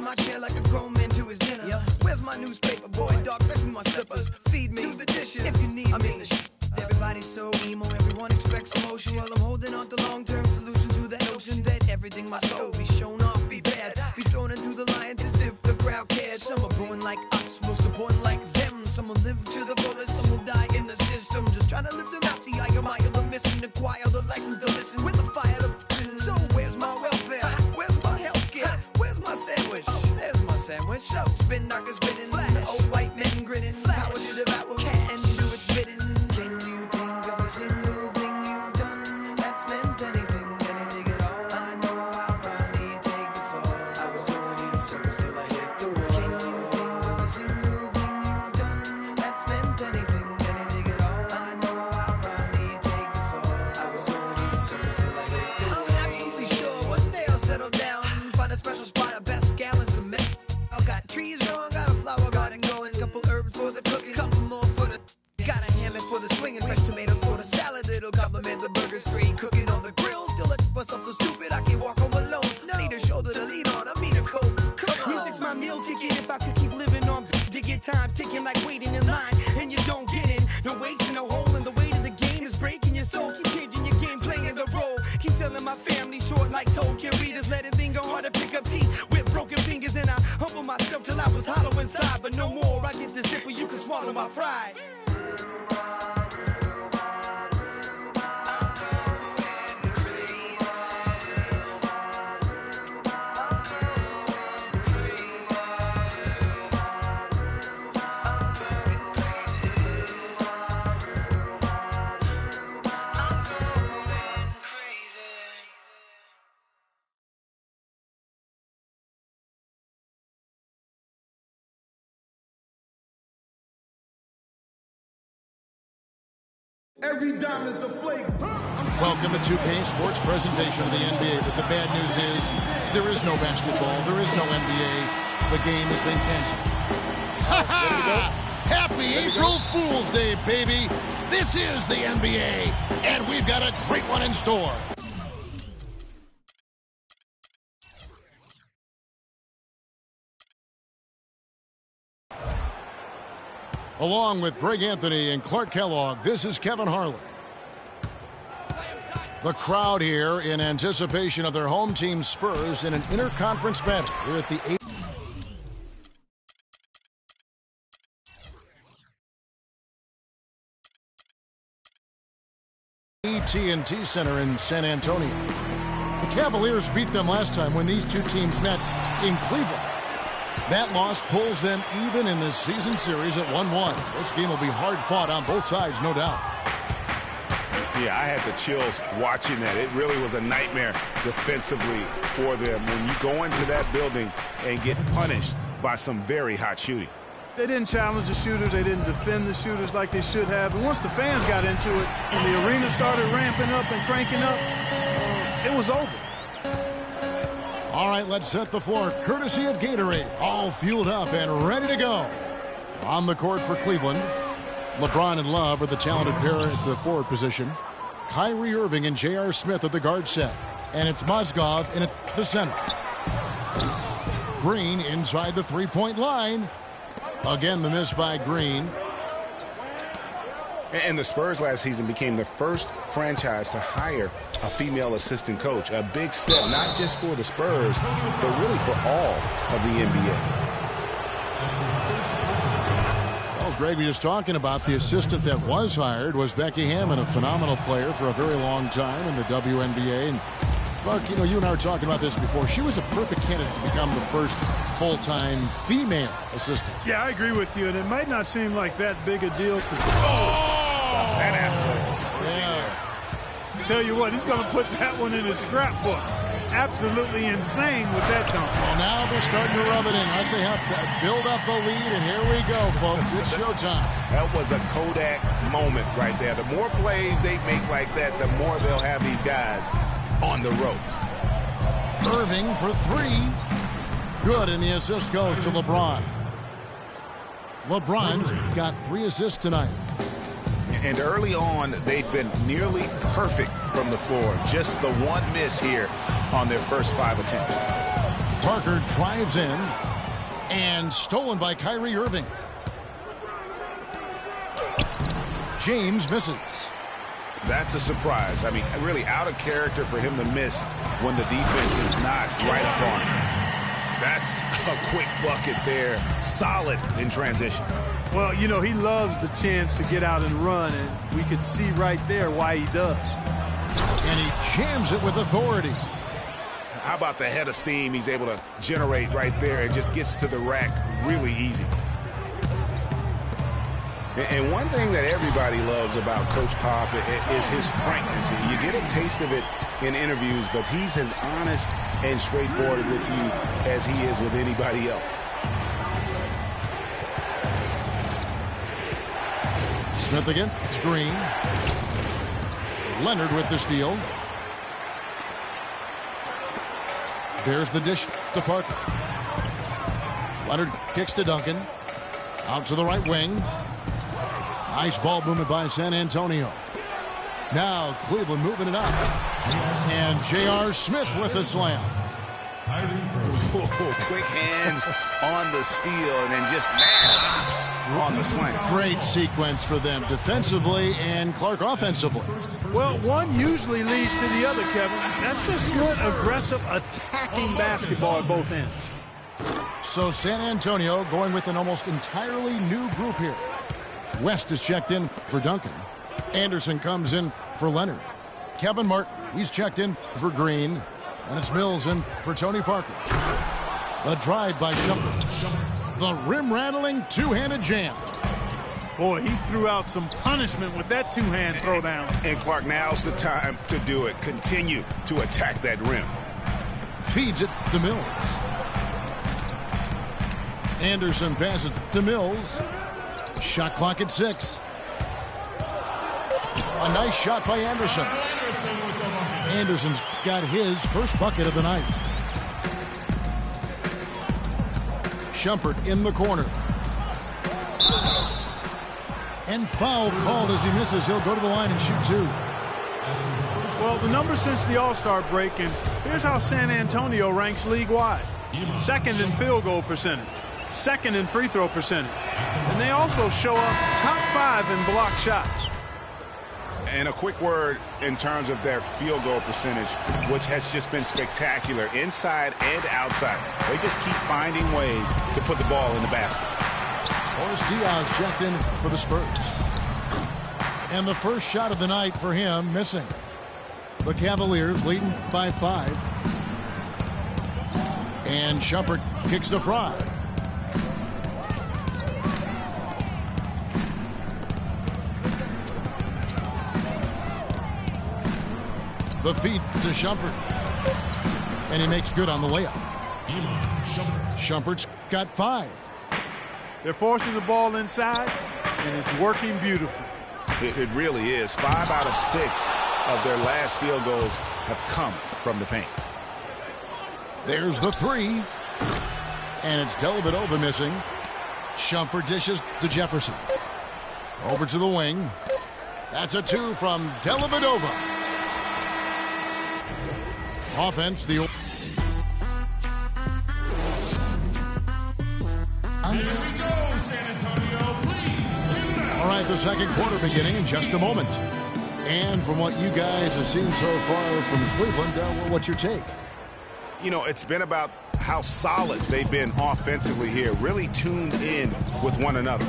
my chair like a grown man to his dinner. Yep. Where's my newspaper, boy? Dog, fetch me my slippers. Feed me, do the dishes if you need me. Everybody's so emo, everyone expects emotion. While I'm holding on to long-term solution to that notion that everything must go, be shown off, be bad, be thrown into the lions as if the crowd cared. Some are born like us, most are born like them. Some will live to the fullest, some will die in the system. Just trying to live them out, see I admire the missing, the choir, the license to listen with the fire to. So where's my welfare? Where's my healthcare? Where's my sandwich? Oh, there's my sandwich. So spin knockers spinning, flash, old white men grinning, power to devour, can do its bidding. Can you think of a single thing you've done that's meant anything, anything at all? I know I'll probably take the fall. I was going in circles till I hit the wall. Can you think of a single thing you've done that's meant anything, anything at all? I know I'll probably take the fall. I was going in circles till I hit the wall. I'm absolutely sure one day I'll settle down, find a special spot, a best gallons of milk. I've got trees growing, got a flower garden going, couple herbs for the cooking, couple more for the. Got a hammock for the swinging, fresh tomatoes for the salad. It'll compliment the burger, straight cooking on the grill. Still at myself so stupid I can't walk home alone. Need a shoulder to lean on, I mean a coat. Come on. Music's my meal ticket. If I could keep living on to get times ticking like waiting in line, and you don't get in. No weights in no hole, and the weight of the game is breaking your soul. Keep changing your game, playing the role. Keep telling my family short like Tolkien readers. Letting things go hard to pick up teeth with broken fingers, and I humble myself till I was hollow inside. But no more, I get the zipper, you can swallow my pride. Every diamond's a flake. Welcome to 2K Sports presentation of the NBA. But the bad news is there is no basketball. There is no NBA. The game has been canceled. Ha ha! Happy April Fool's Day, baby. This is the NBA, and we've got a great one in store. Along with Greg Anthony and Clark Kellogg, this is Kevin Harlan. The crowd here in anticipation of their home team Spurs in an interconference battle here at the AT&T Center in San Antonio. The Cavaliers beat them last time when these two teams met in Cleveland. That loss pulls them even in this season series at 1-1. This game will be hard fought on both sides, no doubt. Yeah, I had the chills watching that. It really was a nightmare defensively for them when you go into that building and get punished by some very hot shooting. They didn't challenge the shooters. They didn't defend the shooters like they should have. And once the fans got into it and the arena started ramping up and cranking up, it was over. All right, let's set the floor. Courtesy of Gatorade. All fueled up and ready to go. On the court for Cleveland, LeBron and Love are the talented pair at the forward position. Kyrie Irving and J.R. Smith at the guard set. And it's Mozgov in at the center. Green inside the three-point line. Again, the miss by Green. And the Spurs last season became the first franchise to hire a female assistant coach. A big step, not just for the Spurs, but really for all of the NBA. Well, as Greg was just talking about, the assistant that was hired was Becky Hammond, a phenomenal player for a very long time in the WNBA. And Clark, you know, you and I were talking about this before. She was a perfect candidate to become the first full-time female assistant. Yeah, I agree with you, and it might not seem like that big a deal to... That athlete. Yeah. Tell you what, he's going to put that one in his scrapbook. Absolutely insane with that dunk. Well, now they're starting to rub it in. Like they have to build up a lead, and here we go, folks. It's showtime. That was a Kodak moment right there. The more plays they make like that, the more they'll have these guys on the ropes. Irving for three. Good, and the assist goes to LeBron. LeBron's got 3 assists tonight. And early on, they've been nearly perfect from the floor. Just the one miss here on their first 5 attempts. Parker drives in and stolen by Kyrie Irving. James misses. That's a surprise. I mean, really out of character for him to miss when the defense is not right up on him. That's a quick bucket there. Solid in transition. Well, you know, he loves the chance to get out and run, and we could see right there why he does. And he jams it with authority. How about the head of steam he's able to generate right there and just gets to the rack really easy. And one thing that everybody loves about Coach Pop is his frankness. You get a taste of it in interviews, but he's as honest and straightforward with you as he is with anybody else. Smith again. It's Green. Leonard with the steal. There's the dish to Parker. Leonard kicks to Duncan. Out to the right wing. Nice ball movement by San Antonio. Now Cleveland moving it up. And J.R. Smith with the slam. Quick hands on the steal and then just mad hops on the slam. Great sequence for them defensively and Clark offensively. Well, one usually leads to the other, Kevin. That's just good, aggressive, attacking basketball at both ends. So San Antonio going with an almost entirely new group here. West is checked in for Duncan. Anderson comes in for Leonard. Kevin Martin, he's checked in for Green. And it's Mills in for Tony Parker. The drive by Shumpert. The rim-rattling two-handed jam. Boy, he threw out some punishment with that two-hand throwdown. And Clark, now's the time to do it. Continue to attack that rim. Feeds it to Mills. Anderson passes to Mills. Shot clock at 6. A nice shot by Anderson. Anderson's got his first bucket of the night. Shumpert in the corner. And foul called as he misses. He'll go to the line and shoot 2. Well, the numbers since the All-Star break, and here's how San Antonio ranks league-wide. Second in field goal percentage. Second in free throw percentage. And they also show up top 5 in block shots. And a quick word in terms of their field goal percentage, which has just been spectacular inside and outside. They just keep finding ways to put the ball in the basket. Boris Diaz checked in for the Spurs. And the first shot of the night for him missing. The Cavaliers leading by 5. And Shumpert kicks to Fry. The feed to Shumpert. And he makes good on the layup. Shumpert's got 5. They're forcing the ball inside, and it's working beautifully. It really is. 5 out of 6 of their last field goals have come from the paint. There's the 3. And it's Dellavedova missing. Shumpert dishes to Jefferson. Over to the wing. That's a 2 from Dellavedova. Offense, the... Here we go, San Antonio. Please. All right, the second quarter beginning in just a moment. And from what you guys have seen so far from Cleveland, what's your take? You know, it's been about how solid they've been offensively here, really tuned in with one another.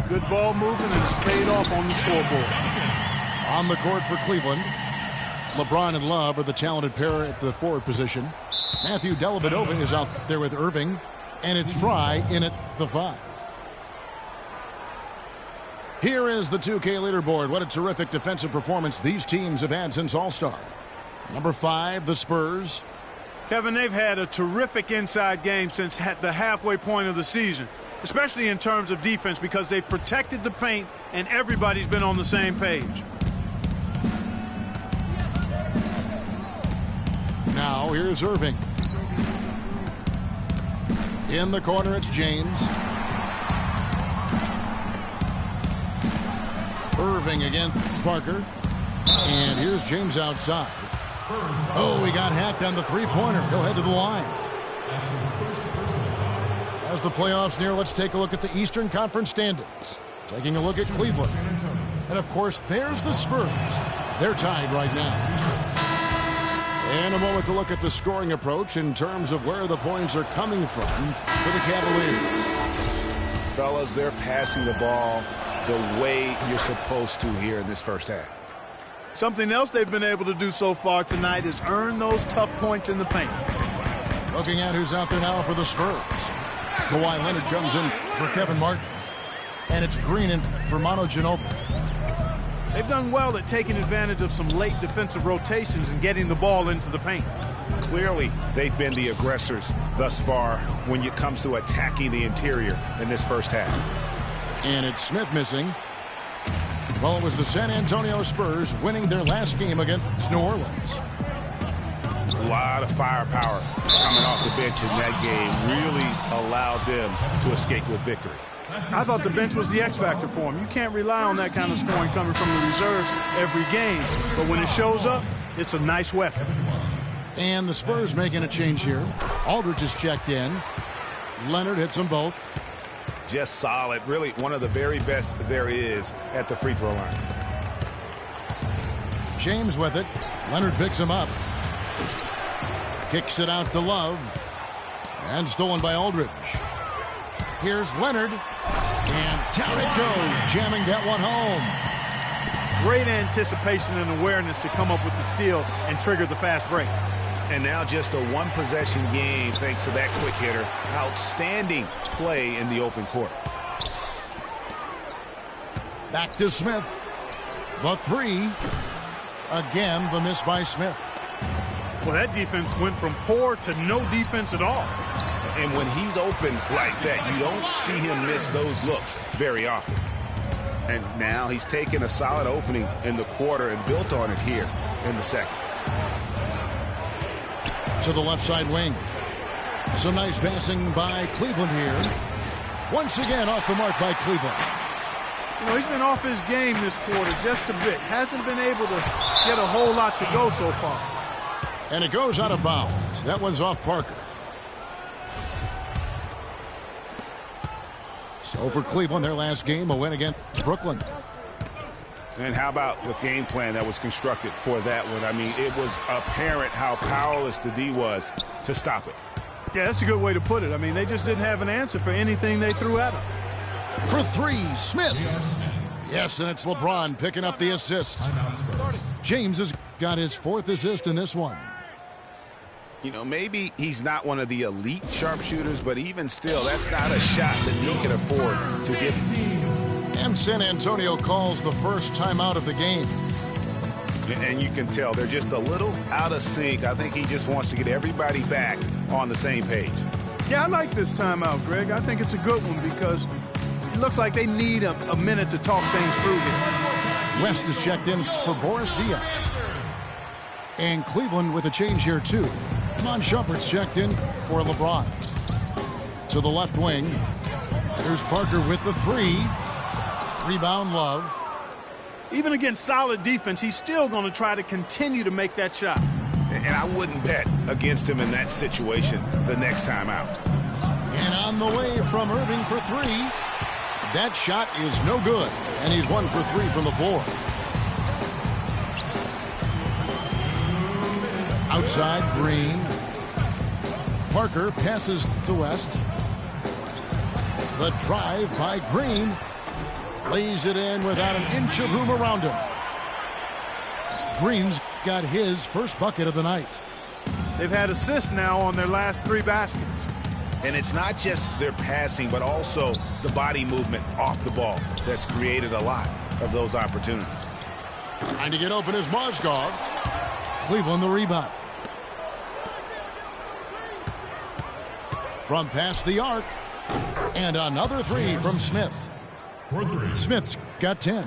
Good ball movement, and it's paid off on the scoreboard. On the court for Cleveland, LeBron and Love are the talented pair at the forward position. Matthew Dellavedova is out there with Irving, and it's Fry in at the 5. Here is the 2K leaderboard. What a terrific defensive performance these teams have had since All-Star. Number 5, the Spurs. Kevin, they've had a terrific inside game since the halfway point of the season, especially in terms of defense, because they've protected the paint and everybody's been on the same page. Now here's Irving. In the corner, it's James. Irving against Parker. And here's James outside. Oh, he got hacked on the three-pointer. He'll head to the line. As the playoffs near, let's take a look at the Eastern Conference standings. Taking a look at Cleveland. And, of course, there's the Spurs. They're tied right now. And a moment to look at the scoring approach in terms of where the points are coming from for the Cavaliers. Fellas, they're passing the ball the way you're supposed to here in this first half. Something else they've been able to do so far tonight is earn those tough points in the paint. Looking at who's out there now for the Spurs. Kawhi Leonard comes in for Kevin Martin. And it's Green in for Manu Ginobili. They've done well at taking advantage of some late defensive rotations and getting the ball into the paint. Clearly, they've been the aggressors thus far when it comes to attacking the interior in this first half. And it's Smith missing. Well, it was the San Antonio Spurs winning their last game against New Orleans. A lot of firepower coming off the bench in that game really allowed them to escape with victory. I thought the bench was the X factor for them. You can't rely on that kind of scoring coming from the reserves every game. But when it shows up, it's a nice weapon. And the Spurs making a change here. Aldridge is checked in. Leonard hits them both. Just solid. Really one of the very best there is at the free throw line. James with it. Leonard picks him up. Kicks it out to Love. And stolen by Aldridge. Here's Leonard. And down it goes, jamming that one home. Great anticipation and awareness to come up with the steal and trigger the fast break. And now just a one-possession game thanks to that quick hitter. Outstanding play in the open court. Back to Smith. The three. Again, the miss by Smith. Well, that defense went from poor to no defense at all. And when he's open like that, you don't see him miss those looks very often. And now he's taken a solid opening in the quarter and built on it here in the second. To the left side wing. Some nice passing by Cleveland here. Once again off the mark by Cleveland. You know, he's been off his game this quarter just a bit. Hasn't been able to get a whole lot to go so far. And it goes out of bounds. That one's off Parker. So for Cleveland, their last game, a win against Brooklyn. And how about the game plan that was constructed for that one? I mean, it was apparent how powerless the D was to stop it. Yeah, that's a good way to put it. I mean, they just didn't have an answer for anything they threw at him. For three, Smith. Yes, and it's LeBron picking up the assist. James has got his fourth assist in this one. You know, maybe he's not one of the elite sharpshooters, but even still, that's not a shot that he can afford to give. And San Antonio calls the first timeout of the game. And you can tell they're just a little out of sync. I think he just wants to get everybody back on the same page. Yeah, I like this timeout, Greg. I think it's a good one because it looks like they need a minute to talk things through here. West is checked in for Boris Diaw. And Cleveland with a change here, too. Iman Shumpert's checked in for LeBron. To the left wing. Here's Parker with the three. Rebound, Love. Even against solid defense, he's still going to try to continue to make that shot. And I wouldn't bet against him in that situation the next time out. And on the way from Irving for three. That shot is no good. And he's 1 for 3 from the floor. Outside, Green. Parker passes to West. The drive by Green. Lays it in without an inch of room around him. Green's got his first bucket of the night. They've had assists now on their last 3 baskets. And it's not just their passing, but also the body movement off the ball that's created a lot of those opportunities. Trying to get open is Mozgov. Cleveland the rebound. From past the arc. And another three from Smith. Smith's got 10.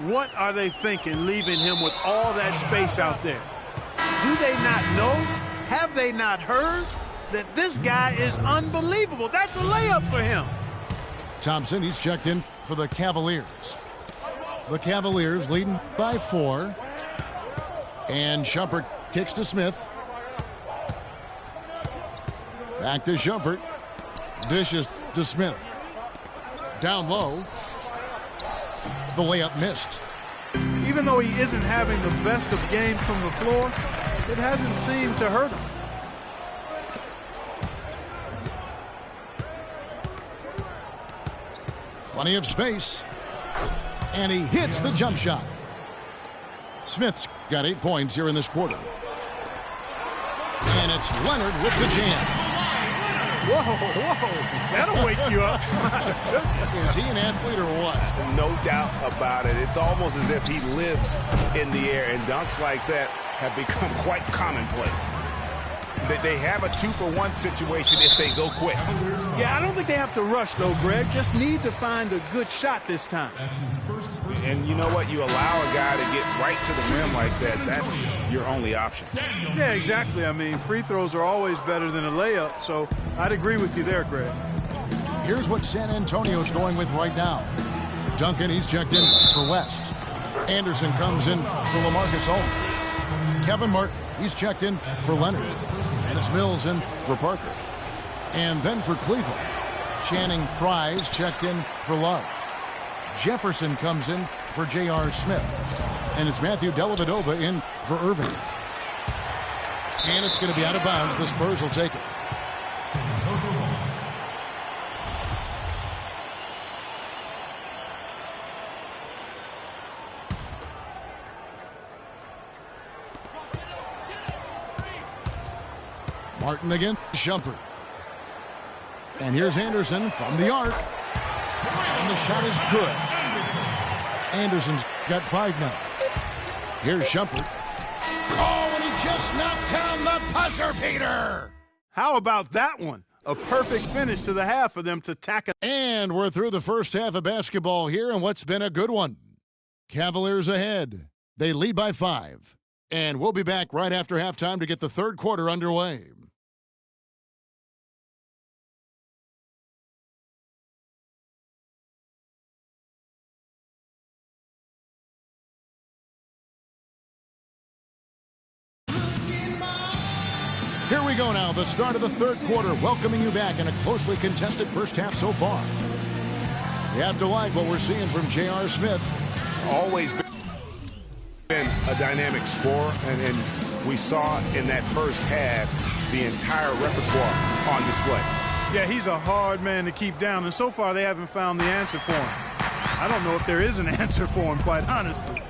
What are they thinking leaving him with all that space out there? Do they not know? Have they not heard that this guy is unbelievable? That's a layup for him. Thompson, he's checked in for the Cavaliers. The Cavaliers leading by 4. And Shumpert kicks to Smith. Back to Shumpert. Dishes to Smith. Down low. The layup missed. Even though he isn't having the best of games from the floor, it hasn't seemed to hurt him. Plenty of space. And he hits the jump shot. Smith's got 8 points here in this quarter. And it's Leonard with the jam. Whoa. That'll wake you up. Is he an athlete or what? No doubt about it. It's almost as if he lives in the air, and dunks like that have become quite commonplace. They have a 2-for-1 situation if they go quick. Yeah, I don't think they have to rush, though, Greg. Just need to find a good shot this time. And you know what? You allow a guy to get right to the rim like that. That's your only option. Yeah, exactly. I mean, free throws are always better than a layup, so I'd agree with you there, Greg. Here's what San Antonio's going with right now. Duncan, he's checked in for West. Anderson comes in for LaMarcus Aldridge. Kevin Martin, he's checked in for Leonard. And it's Mills in for Parker. And then for Cleveland, Channing Frye's checked in for Love. Jefferson comes in for J.R. Smith. And it's Matthew Dellavedova in for Irving. And it's going to be out of bounds. The Spurs will take it. Martin again, Shumpert. And here's Anderson from the arc. And the shot is good. Anderson's got 5 now. Here's Shumpert. Oh, and he just knocked down the buzzer beater. How about that one? A perfect finish to the half for them to tack it. And we're through the first half of basketball here, and what's been a good one. Cavaliers ahead. They lead by 5. And we'll be back right after halftime to get the third quarter underway. Here we go now, the start of the third quarter, welcoming you back in a closely contested first half so far. You have to like what we're seeing from J.R. Smith. Always been a dynamic scorer, and we saw in that first half the entire repertoire on display. Yeah, he's a hard man to keep down, and so far they haven't found the answer for him. I don't know if there is an answer for him, quite honestly.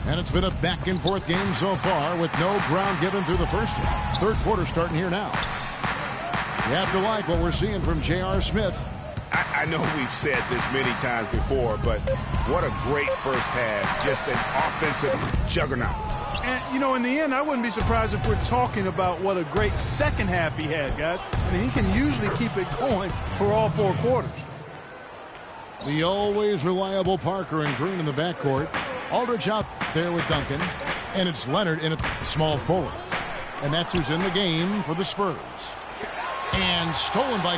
And it's been a back-and-forth game so far with no ground given through the first half. Third quarter starting here now. You have to like what we're seeing from J.R. Smith. I know we've said this many times before, but what a great first half. Just an offensive juggernaut. And, you know, in the end, I wouldn't be surprised if we're talking about what a great second half he had, guys. I mean, he can usually keep it going for all 4 quarters. The always reliable Parker and Green in the backcourt. Aldridge out there with Duncan. And it's Leonard in a small forward. And that's who's in the game for the Spurs. And stolen by...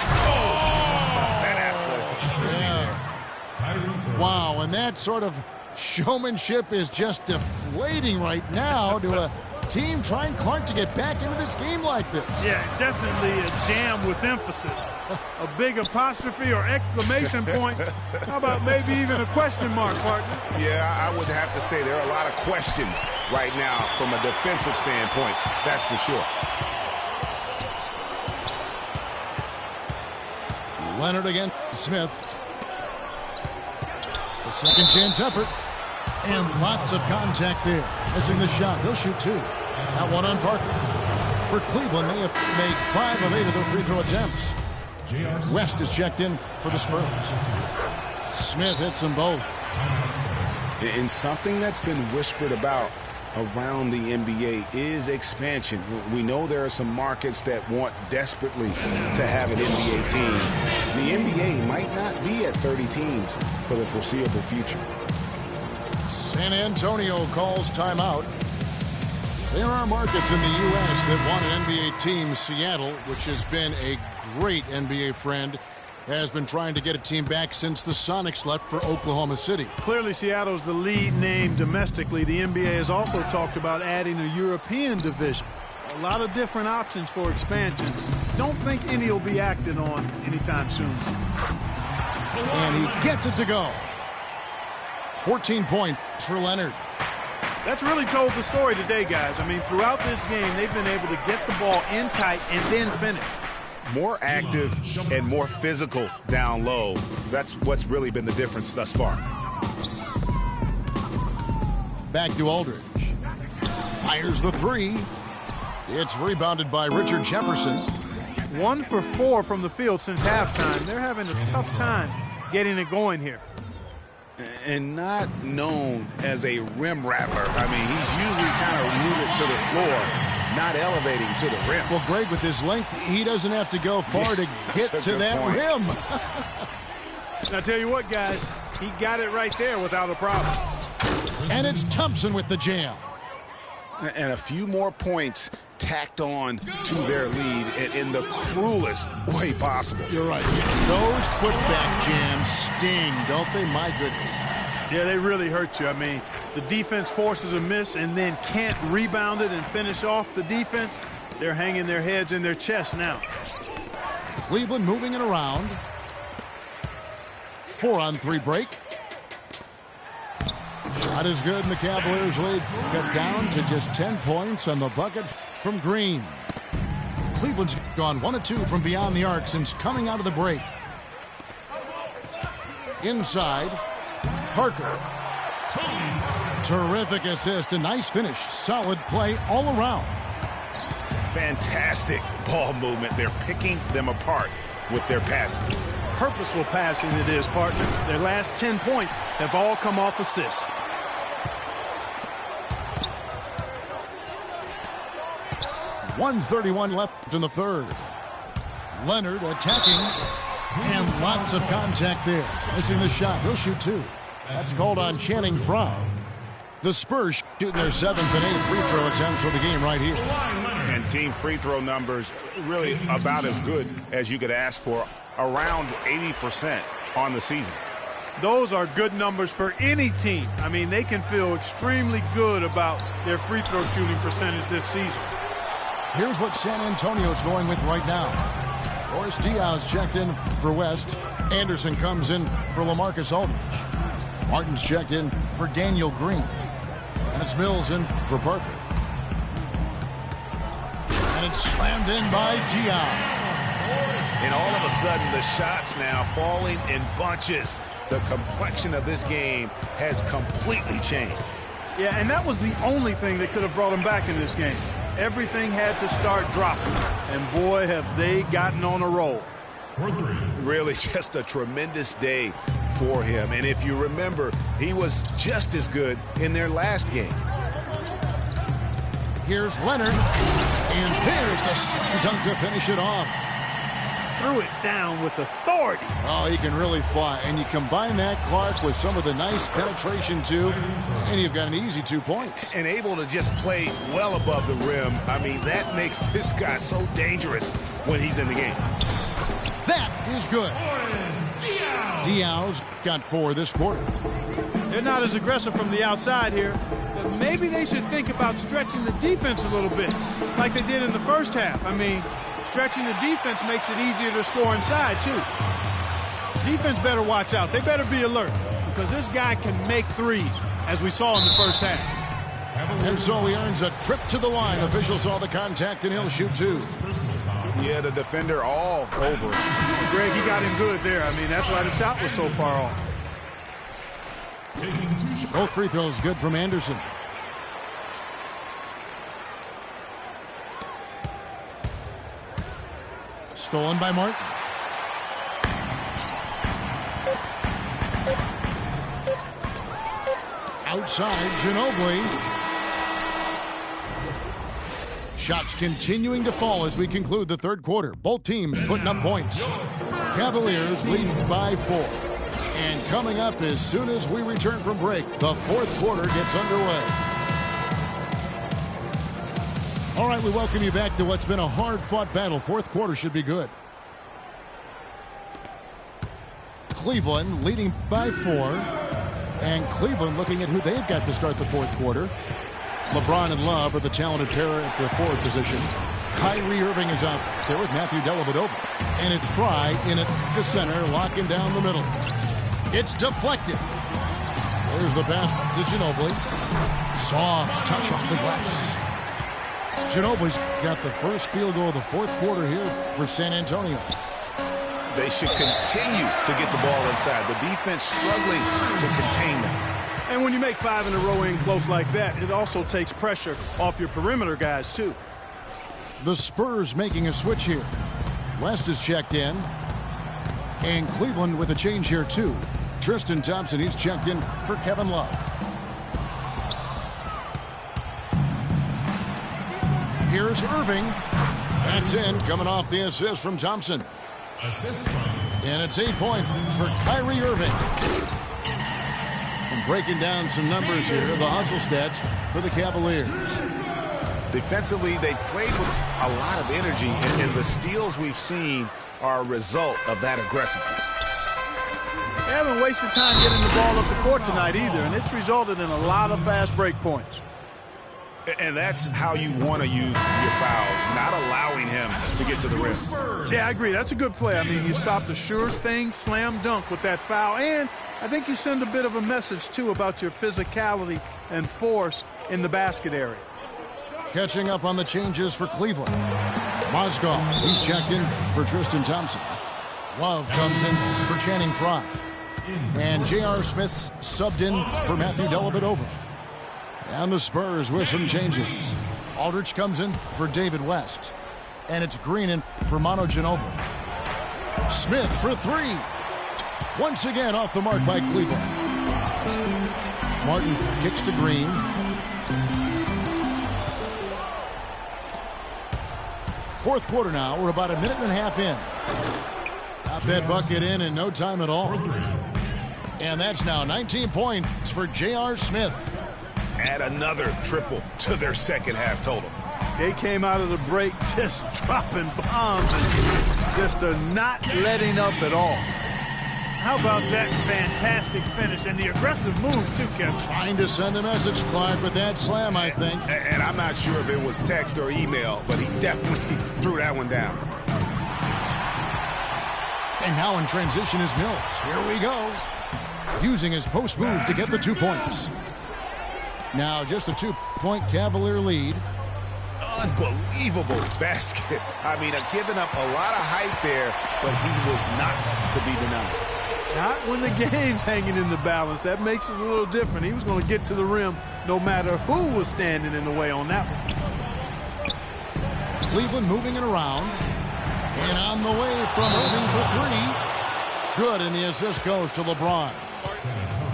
Yeah. Wow, and that sort of showmanship is just deflating right now to a team trying Clark to get back into this game like this. Yeah, definitely a jam with emphasis. A big apostrophe or exclamation point. How about maybe even a question mark, partner? Yeah, I would have to say there are a lot of questions right now from a defensive standpoint. That's for sure. Leonard again. Smith. A second chance effort. And lots of contact there. Missing the shot. He'll shoot 2. That one on Parker. For Cleveland, they have made 5 of 8 of their free throw attempts. West is checked in for the Spurs. Smith hits them both. And something that's been whispered about around the NBA is expansion. We know there are some markets that want desperately to have an NBA team. The NBA might not be at 30 teams for the foreseeable future. San Antonio calls timeout. There are markets in the U.S. that want an NBA team. Seattle, which has been a great NBA friend, has been trying to get a team back since the Sonics left for Oklahoma City. Clearly, Seattle's the lead name domestically. The NBA has also talked about adding a European division. A lot of different options for expansion. Don't think any will be acted on anytime soon. And he gets it to go. 14 points for Leonard. That's really told the story today, guys. I mean, throughout this game, they've been able to get the ball in tight and then finish. More active and more physical down low. That's what's really been the difference thus far. Back to Aldridge. Fires the three. It's rebounded by Richard Jefferson. 1 for 4 from the field since halftime. They're having a tough time getting it going here. And not known as a rim rapper. I mean, he's usually kind of rooted to the floor, not elevating to the rim. Well, Greg, with his length, he doesn't have to go far to get to that rim. And I tell you what, guys, he got it right there without a problem. And it's Thompson with the jam. And a few more points tacked on to their lead in the cruelest way possible. You're right. Those putback jams sting, don't they? My goodness. Yeah, they really hurt you. I mean, the defense forces a miss and then can't rebound it and finish off the defense. They're hanging their heads in their chest now. Cleveland moving it around. 4-on-3 break. Shot is good, and the Cavaliers lead got down to just 10 points on the bucket from Green. Cleveland's gone 1 of 2 from beyond the arc since coming out of the break. Inside, Parker. Terrific assist, a nice finish. Solid play all around. Fantastic ball movement. They're picking them apart with their passing. Purposeful passing it is, partner. Their last 10 points have all come off assists. .131 left in the third. Leonard attacking, and lots of contact there. Missing the shot. He'll shoot 2. That's called on Channing Frye. The Spurs shooting their 7th and 8th free throw attempts for the game right here. And team free throw numbers really about as good as you could ask for. Around 80% on the season. Those are good numbers for any team. I mean, they can feel extremely good about their free throw shooting percentage this season. Here's what San Antonio's going with right now. Boris Diaz checked in for West. Anderson comes in for LaMarcus Aldridge. Martin's checked in for Daniel Green. And it's Mills in for Parker. And it's slammed in by Diaz. And all of a sudden, the shots now falling in bunches. The complexion of this game has completely changed. Yeah, and that was the only thing that could have brought him back in this game. Everything had to start dropping. And boy, have they gotten on a roll. Really just a tremendous day for him. And if you remember, he was just as good in their last game. Here's Leonard. And there's the slam dunk to finish it off. Threw it down with authority. Oh, he can really fly. And you combine that, Clark, with some of the nice penetration, too, and you've got an easy 2 points. And able to just play well above the rim. I mean, that makes this guy so dangerous when he's in the game. That is good. Diaz got 4 this quarter. They're not as aggressive from the outside here, but maybe they should think about stretching the defense a little bit, like they did in the first half. I mean, stretching the defense makes it easier to score inside, too. Defense better watch out. They better be alert because this guy can make threes, as we saw in the first half. And so he earns a trip to the line. Officials saw the contact, and he'll shoot 2. Yeah, the defender all over it. Greg, he got him good there. I mean, that's why the shot was so far off. Both free throws good from Anderson. Stolen by Martin. Outside, Ginobili. Shots continuing to fall as we conclude the third quarter. Both teams putting up points. Cavaliers lead by 4. And coming up as soon as we return from break, the fourth quarter gets underway. All right, we welcome you back to what's been a hard-fought battle. Fourth quarter should be good. Cleveland leading by 4. And Cleveland looking at who they've got to start the fourth quarter. LeBron and Love are the talented pair at the forward position. Kyrie Irving is out there with Matthew Dellavedova. And it's Fry in at the center, locking down the middle. It's deflected. There's the pass to Ginobili. Soft touch off the glass. Ginobili's got the first field goal of the fourth quarter here for San Antonio. They should continue to get the ball inside. The defense struggling to contain them. And when you make 5 in a row in close like that, it also takes pressure off your perimeter guys, too. The Spurs making a switch here. West is checked in. And Cleveland with a change here, too. Tristan Thompson, he's checked in for Kevin Love. Here's Irving. That's in, coming off the assist from Thompson. And it's 8 points for Kyrie Irving. And breaking down some numbers here, the hustle stats for the Cavaliers. Defensively, they played with a lot of energy, and the steals we've seen are a result of that aggressiveness. They haven't wasted time getting the ball up the court tonight either, and it's resulted in a lot of fast break points. And that's how you want to use your fouls, not allowing him to get to the rim. Yeah, I agree. That's a good play. I mean, you stop the sure thing, slam dunk with that foul, and I think you send a bit of a message, too, about your physicality and force in the basket area. Catching up on the changes for Cleveland. Mozgov, he's checked in for Tristan Thompson. Love comes in for Channing Frye. And J.R. Smith's subbed in for Matthew Dellavedova. And the Spurs with some changes. Aldridge comes in for David West. And it's Green in for Manu Ginobili. Smith for 3. Once again off the mark by Cleveland. Martin kicks to Green. Fourth quarter now. We're about a minute and a half in. Got that bucket in no time at all. And that's now 19 points for J.R. Smith. Add another triple to their second half total. They came out of the break just dropping bombs and just not letting up at all. How about that fantastic finish and the aggressive move, too, Kevin? Trying to send a message, Clark, with that slam, I think. And I'm not sure if it was text or email, but he definitely threw that one down. And now in transition is Mills. Here we go. Using his post move to get the 2 points. Now just a 2-point Cavalier lead. Unbelievable basket. I mean, giving up a lot of height there, but he was not to be denied. Not when the game's hanging in the balance. That makes it a little different. He was going to get to the rim no matter who was standing in the way on that one. Cleveland moving it around. And on the way from Irving for 3. Good, and the assist goes to LeBron.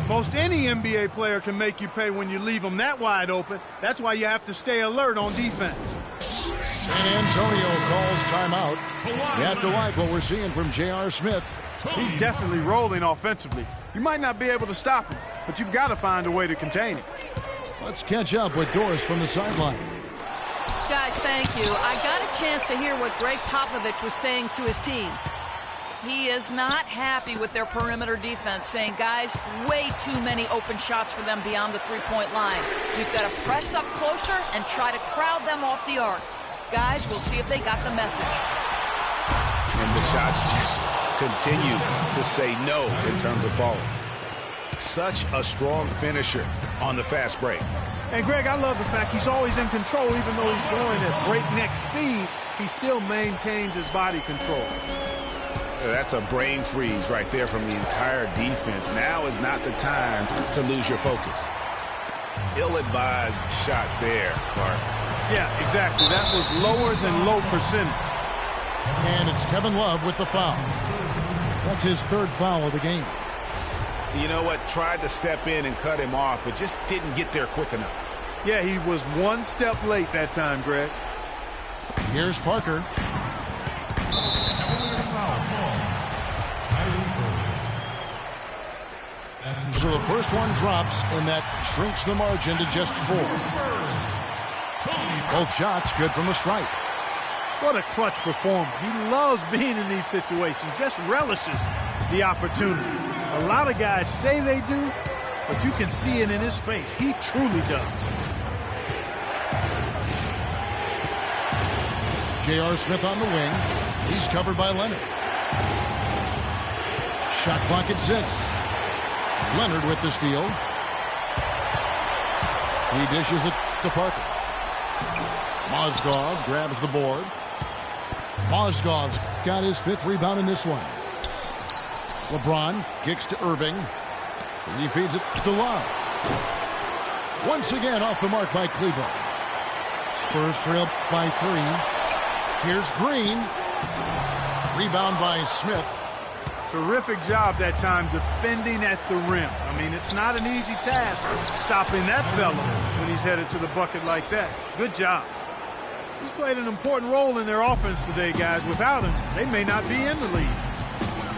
Most any NBA player can make you pay when you leave them that wide open. That's why you have to stay alert on defense. San Antonio calls timeout. You have to like what we're seeing from J.R. Smith. He's definitely rolling offensively. You might not be able to stop him, but you've got to find a way to contain him. Let's catch up with Doris from the sideline. Guys, thank you. I got a chance to hear what Greg Popovich was saying to his team. He is not happy with their perimeter defense, saying, guys, way too many open shots for them beyond the three-point line. We've got to press up closer and try to crowd them off the arc. Guys, we'll see if they got the message. And the shots just continue to say no in terms of falling. Such a strong finisher on the fast break. And, Greg, I love the fact he's always in control. Even though he's going at breakneck speed, he still maintains his body control. That's a brain freeze right there from the entire defense. Now is not the time to lose your focus. Ill-advised shot there, Clark. Yeah, exactly. That was lower than low percentage. And it's Kevin Love with the foul. That's his third foul of the game. You know what? Tried to step in and cut him off, but just didn't get there quick enough. Yeah, he was one step late that time, Greg. Here's Parker. So the first one drops, and that shrinks the margin to just 4. Both shots good from the stripe. What a clutch performer. He loves being in these situations, just relishes the opportunity. A lot of guys say they do, but you can see it in his face. He truly does. J.R. Smith on the wing. He's covered by Leonard. Shot clock at 6. Leonard with the steal. He dishes it to Parker. Mozgov grabs the board. Mozgov's got his 5th rebound in this one. LeBron kicks to Irving. He feeds it to Love. Once again off the mark by Cleveland. Spurs trail by 3. Here's Green. Rebound by Smith. Terrific job that time defending at the rim. I mean, it's not an easy task stopping that fella when he's headed to the bucket like that. Good job. He's played an important role in their offense today, guys. Without him, they may not be in the lead.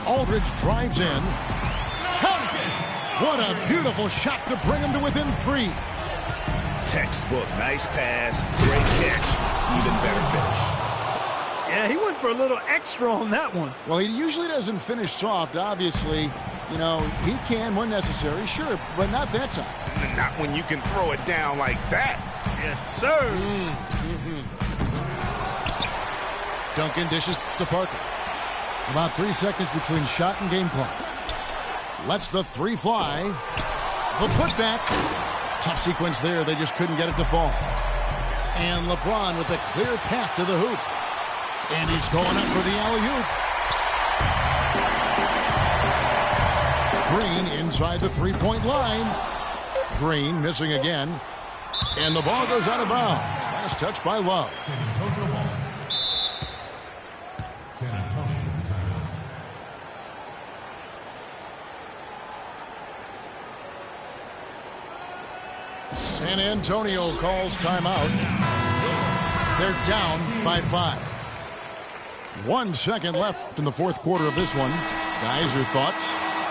Aldridge drives in. What a beautiful shot to bring him to within 3. Textbook. Nice pass. Great catch. Even better finish. Yeah, he went for a little extra on that one. Well, he usually doesn't finish soft, obviously. You know, he can when necessary, sure, but not that time. Not when you can throw it down like that. Yes, sir. Duncan dishes to Parker. About 3 seconds between shot and game clock. Lets the 3 fly. The putback. Tough sequence there. They just couldn't get it to fall. And LeBron with a clear path to the hoop. And he's going up for the alley-oop. Green inside the 3-point line. Green missing again. And the ball goes out of bounds. Last touch by Love. San Antonio calls timeout. They're down by 5. 1 second left in the 4th quarter of this one. Guys, your thoughts?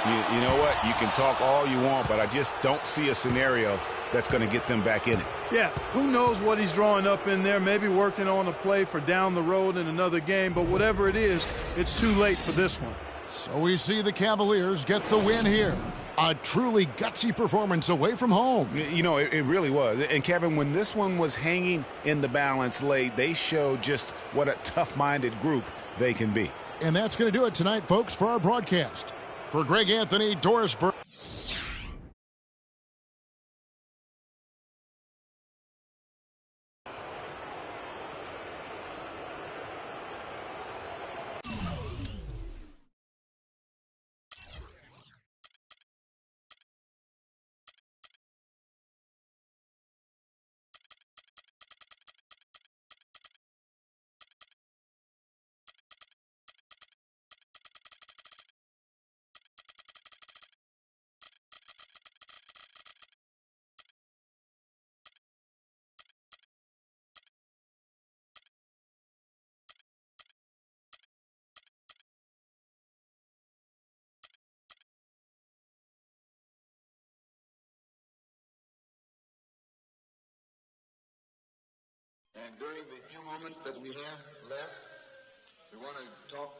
You know what? You can talk all you want, but I just don't see a scenario that's going to get them back in it. Yeah, who knows what he's drawing up in there, maybe working on a play for down the road in another game, but whatever it is, it's too late for this one. So we see the Cavaliers get the win here. A truly gutsy performance away from home. You know, it really was. And, Kevin, when this one was hanging in the balance late, they showed just what a tough-minded group they can be. And that's going to do it tonight, folks, for our broadcast. For Greg Anthony, Doris Burke. And during the few moments that we have left, we want to talk